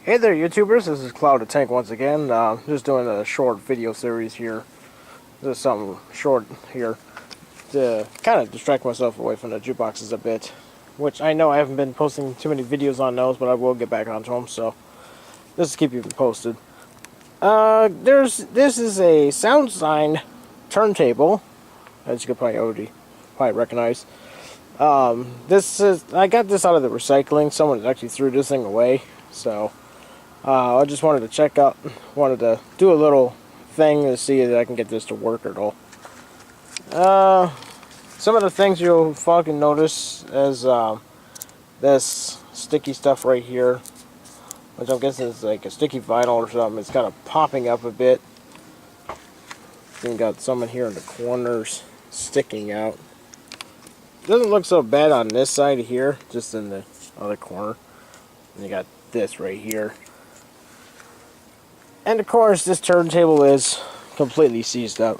Hey there, YouTubers. This is Cloud the Tank once again. Just doing a short video series here. Just something short here to kind of distract myself away from the jukeboxes a bit. Which I know I haven't been posting too many videos on those, but I will get back onto them. So just to keep you posted. This is a Soundesign turntable, as you could probably recognize. I got this out of the recycling. Someone actually threw this thing away, so. I just wanted to check out, wanted to do a little thing to see if I can get this to work at all. Some of the things you'll fucking notice is this sticky stuff right here, which I'm guessing is like a sticky vinyl or something. It's kind of popping up a bit. Then got some in here in the corners sticking out. Doesn't look so bad on this side here, just in the other corner. And you got this right here. And of course, this turntable is completely seized up.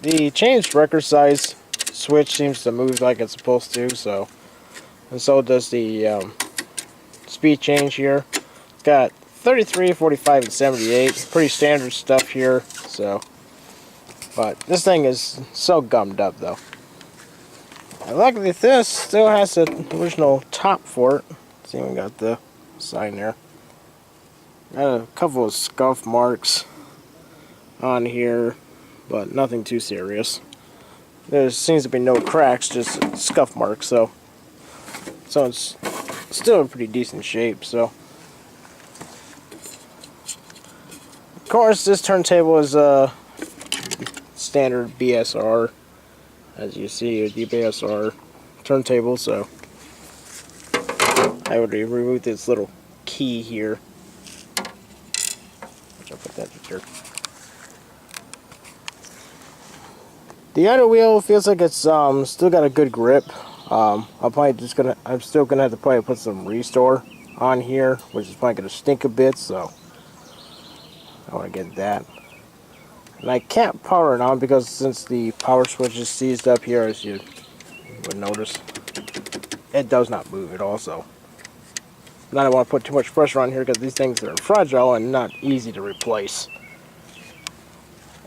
The changed record size switch seems to move like it's supposed to, and so does the speed change here. It's got 33, 45, and 78. Pretty standard stuff here. But this thing is so gummed up though. And luckily, this still has the original top for it. See, we got the sign there. Got a couple of scuff marks on here, but nothing too serious. There seems to be no cracks, just scuff marks, so it's still in pretty decent shape. So, of course, this turntable is a standard BSR, as you see, a BSR turntable. So, I would remove this little key here. I'll put that here. The other wheel feels like it's still got a good grip. I'm still gonna have to probably put some restore on here, which is probably gonna stink a bit. So I want to get that. And I can't power it on because since the power switch is seized up here, as you would notice, it does not move at all. So. I don't want to put too much pressure on here because these things are fragile and not easy to replace.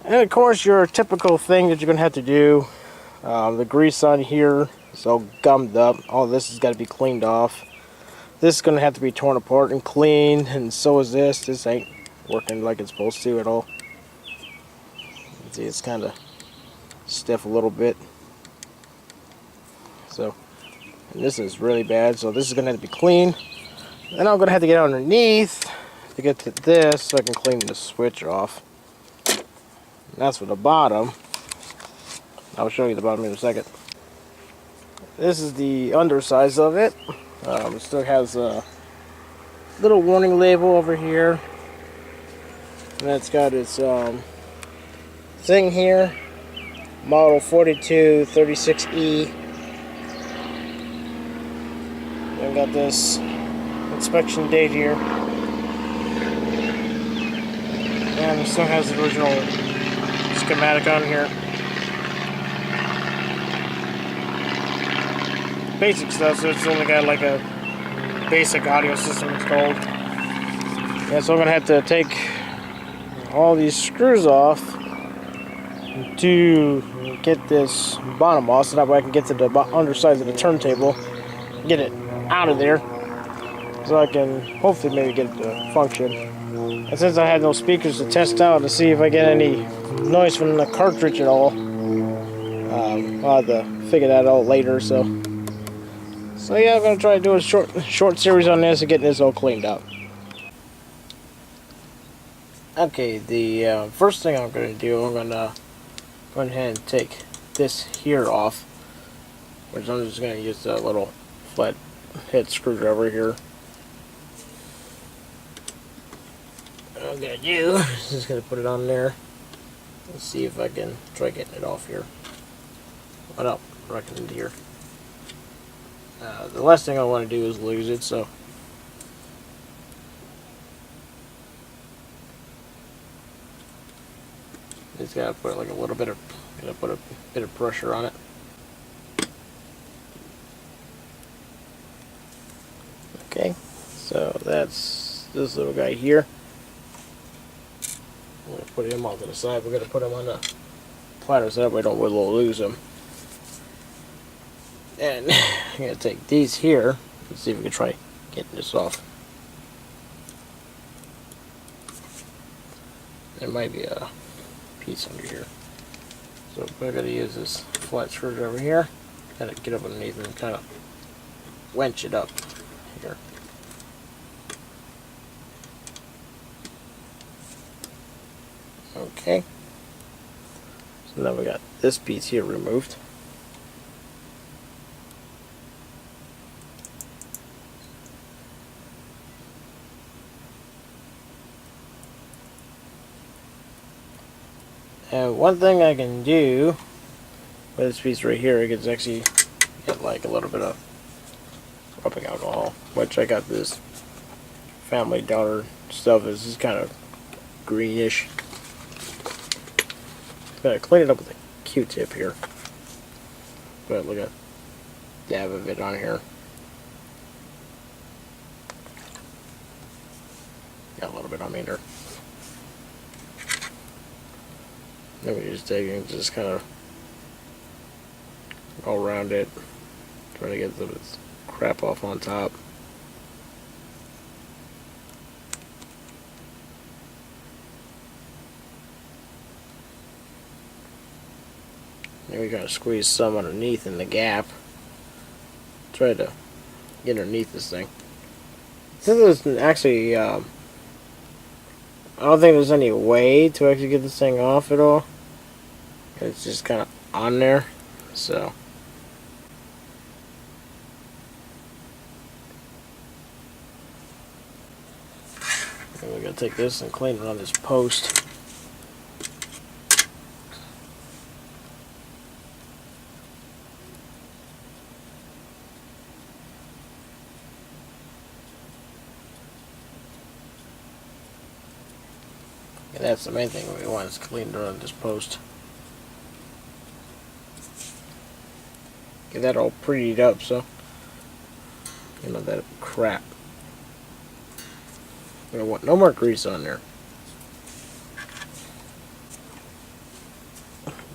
And of course, your typical thing that you're going to have to do, the grease on here is all gummed up. All this has got to be cleaned off. This is going to have to be torn apart and cleaned, and so is this. This ain't working like it's supposed to at all. See, it's kind of stiff a little bit. So, and this is really bad, so this is going to have to be cleaned. Then I'm going to have to get underneath to get to this so I can clean the switch off. And that's for the bottom. I'll show you the bottom in a second. This is the undersize of it. It still has a little warning label over here. And that's got its thing here. Model 4236E. I've got this inspection date here, and it still has the original schematic on here. Basic stuff, so it's only got like a basic audio system installed. Yeah, so I'm gonna have to take all these screws off to get this bottom off, so that way I can get to the underside of the turntable, get it out of there. So I can hopefully maybe get it to function. And since I have no speakers to test out to see if I get any noise from the cartridge at all, I'll have to figure that out later. So yeah, I'm gonna try to do a short series on this and get this all cleaned up. Okay, the first thing I'm gonna do, I'm gonna go ahead and take this here off, which I'm just gonna use the little flat head screwdriver here. What I'm gonna do is just gonna put it on there. Let's see if I can try getting it off here. Oh no, right into here. The last thing I want to do is lose it, so just gotta put like a little bit of, put a bit of pressure on it. Okay, so that's this little guy here. I'm going to put him off to the side. We're going to put him on the platter so that way we don't lose him. And I'm going to take these here. Let's see if we can try getting this off. There might be a piece under here. So we're going to use this flat screwdriver here. Kind of get up underneath and kind of wench it up here. Okay. So now we got this piece here removed. And one thing I can do with this piece right here, I can actually get like a little bit of rubbing alcohol, which I got this Family Dollar stuff. This is kind of greenish. Gonna clean it up with a Q-tip here. But look at dab of it on here. Got a little bit on me there. Then we just take it and just kind of go around it, trying to get the crap off on top. Then we gotta squeeze some underneath in the gap. Try to get underneath this thing. Since there's actually, I don't think there's any way to actually get this thing off at all. It's just kind of on there, so. And we're gonna take this and clean it on this post. And that's the main thing we want is cleaned around this post. Get that all prettied up so you know that crap. We don't want no more grease on there.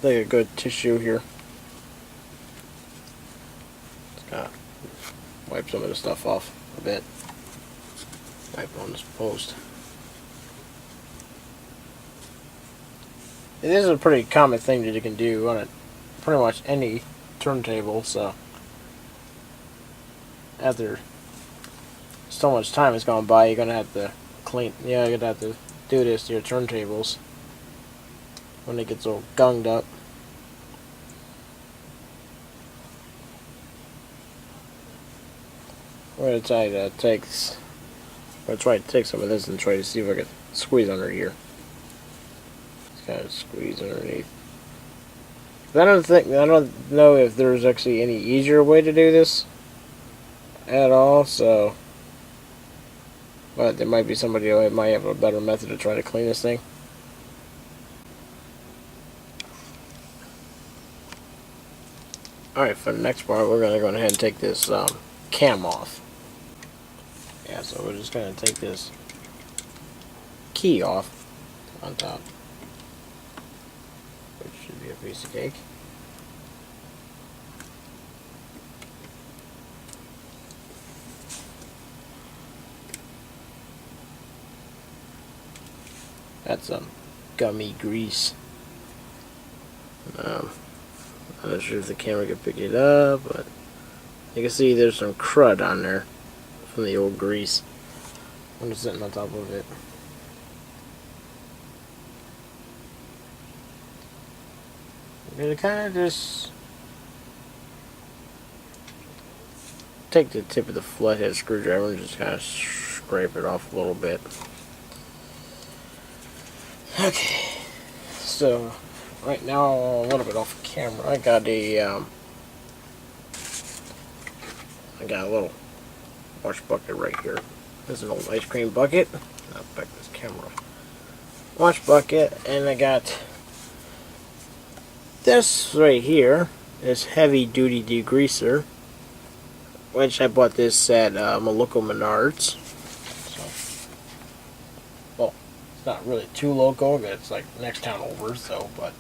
Take a good tissue here. Just kind of wipe some of the stuff off a bit. Wipe on this post. It is a pretty common thing that you can do on pretty much any turntable, so after so much time has gone by, you're gonna have to clean. Yeah, you're gonna have to do this to your turntables when it gets all gunged up. I'm gonna try to take some of this and try to see if I can squeeze under here. Just kind of squeeze underneath. I don't know if there's actually any easier way to do this at all, so, but there might be somebody who might have a better method to try to clean this thing. Alright, for the next part, we're going to go ahead and take this cam off. Yeah, so we're just going to take this key off on top, which should be a piece of cake. That's some gummy grease. I'm not sure if the camera can pick it up, but you can see there's some crud on there from the old grease. I'm just sitting on top of it. I'm gonna kind of just take the tip of the flathead screwdriver and just kind of scrape it off a little bit. Okay, so right now a little bit off camera. I got a little wash bucket right here. This is an old ice cream bucket. I'll back this camera. Wash bucket, and I got this right here. This heavy duty degreaser. which I bought this at my local Menards. So, well, it's not really too local, but it's like next town over. So, but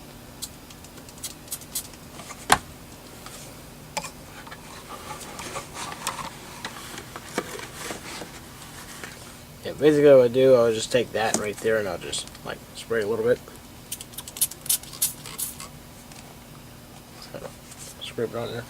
yeah, basically what I do, I'll just take that right there and I'll just like spray a little bit. Kind of scrape it on there.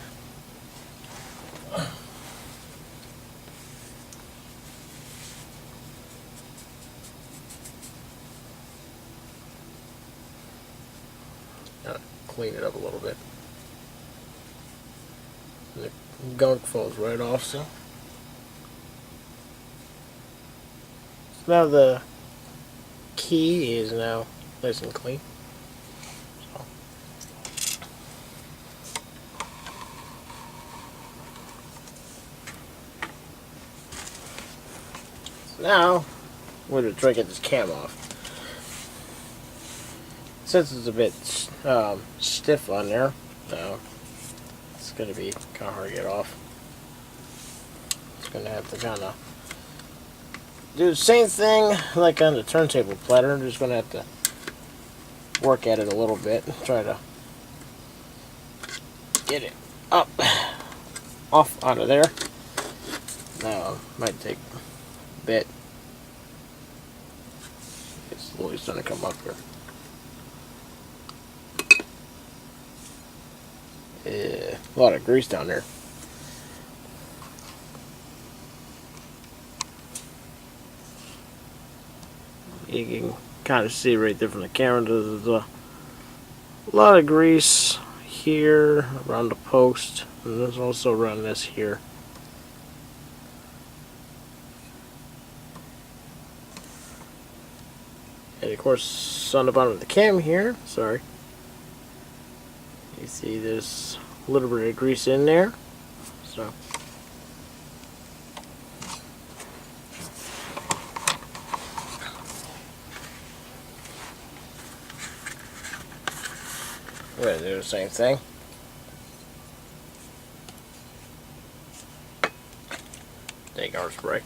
Clean it up a little bit. And the gunk falls right off, so. Now the key is now nice and clean. So now we're going to try to get this cam off. Since it's a bit stiff on there, it's going to be kind of hard to get off. It's going to have to kind of do the same thing like on the turntable platter. I'm just going to have to work at it a little bit and try to get it up, off out of there. Now, might take a bit. It's slowly starting to come up here. A lot of grease down there. You can kind of see right there from the camera, there's a lot of grease here around the post, and there's also around this here. And of course on the bottom of the cam here, sorry, you see there's a little bit of grease in there. So we're going to do the same thing. Take our spray.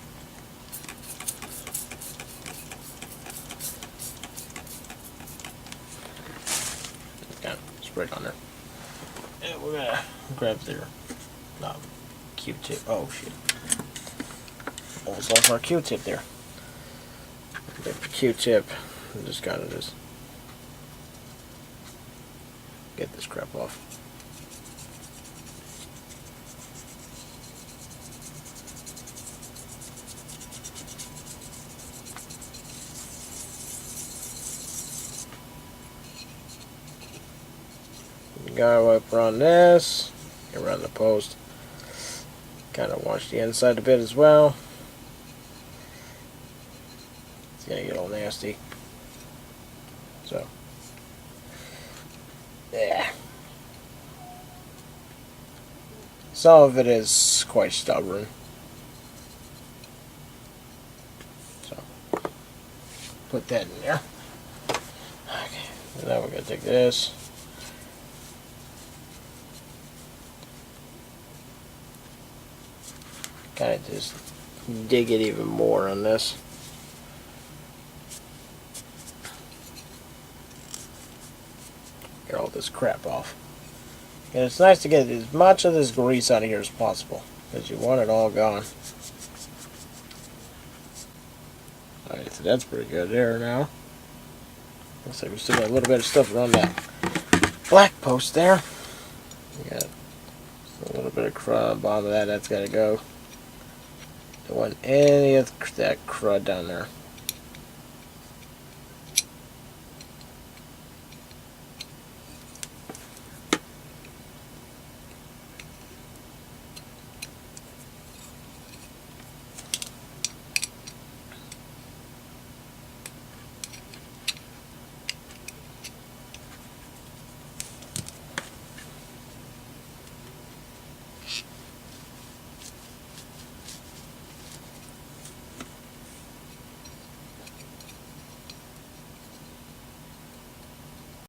Just kind of spray it on there. And we're going to grab their Q-tip. Oh shit. Almost lost our Q-tip there. Grab the Q-tip and just kind of just get this crap off. You gotta wipe around this, around the post. Kind of wash the inside a bit as well. It's gonna get all nasty. So, yeah. Some of it is quite stubborn. So, put that in there. Okay, and now we're gonna take this. Kind of just dig it even more on this. Get all this crap off. And it's nice to get as much of this grease out of here as possible, because you want it all gone. Alright, so that's pretty good there now. Looks like we still got a little bit of stuff around that black post there. We got a little bit of crud on the bottom of that, that's got to go. Don't want any of that crud down there.